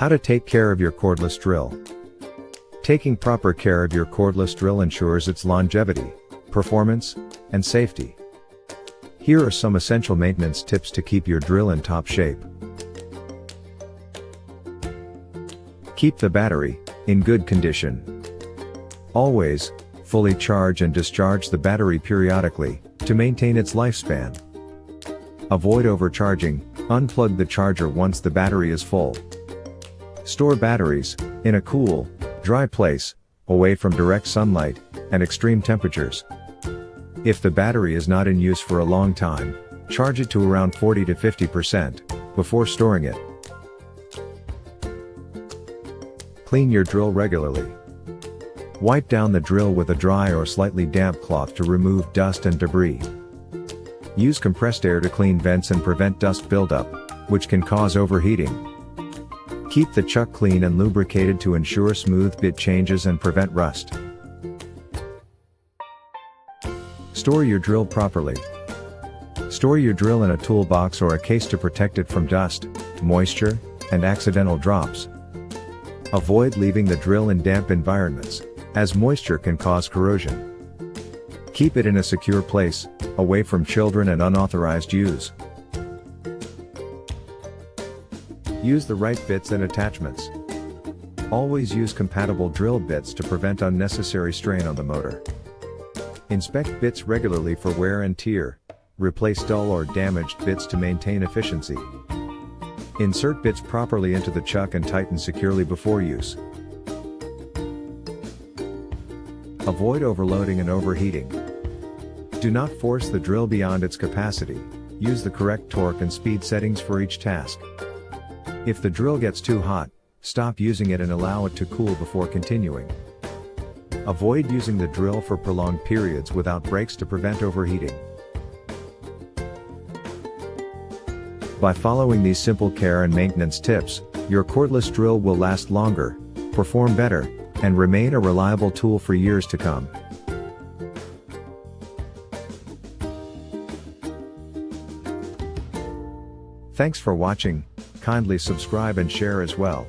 How to take care of your cordless drill. Taking proper care of your cordless drill ensures its longevity, performance, and safety. Here are some essential maintenance tips to keep your drill in top shape. Keep the battery in good condition. Always fully charge and discharge the battery periodically to maintain its lifespan. Avoid overcharging. Unplug the charger once the battery is full. Store batteries in a cool, dry place, away from direct sunlight and extreme temperatures. If the battery is not in use for a long time, charge it to around 40 to 50% before storing it. Clean your drill regularly. Wipe down the drill with a dry or slightly damp cloth to remove dust and debris. Use compressed air to clean vents and prevent dust buildup, which can cause overheating. Keep the chuck clean and lubricated to ensure smooth bit changes and prevent rust. Store your drill properly. Store your drill in a toolbox or a case to protect it from dust, moisture, and accidental drops. Avoid leaving the drill in damp environments, as moisture can cause corrosion. Keep it in a secure place, away from children and unauthorized use. Use the right bits and attachments. Always use compatible drill bits to prevent unnecessary strain on the motor. Inspect bits regularly for wear and tear. Replace dull or damaged bits to maintain efficiency. Insert bits properly into the chuck and tighten securely before use. Avoid overloading and overheating. Do not force the drill beyond its capacity. Use the correct torque and speed settings for each task. If the drill gets too hot, stop using it and allow it to cool before continuing. Avoid using the drill for prolonged periods without breaks to prevent overheating. By following these simple care and maintenance tips, your cordless drill will last longer, perform better, and remain a reliable tool for years to come. Thanks for watching. Kindly subscribe and share as well.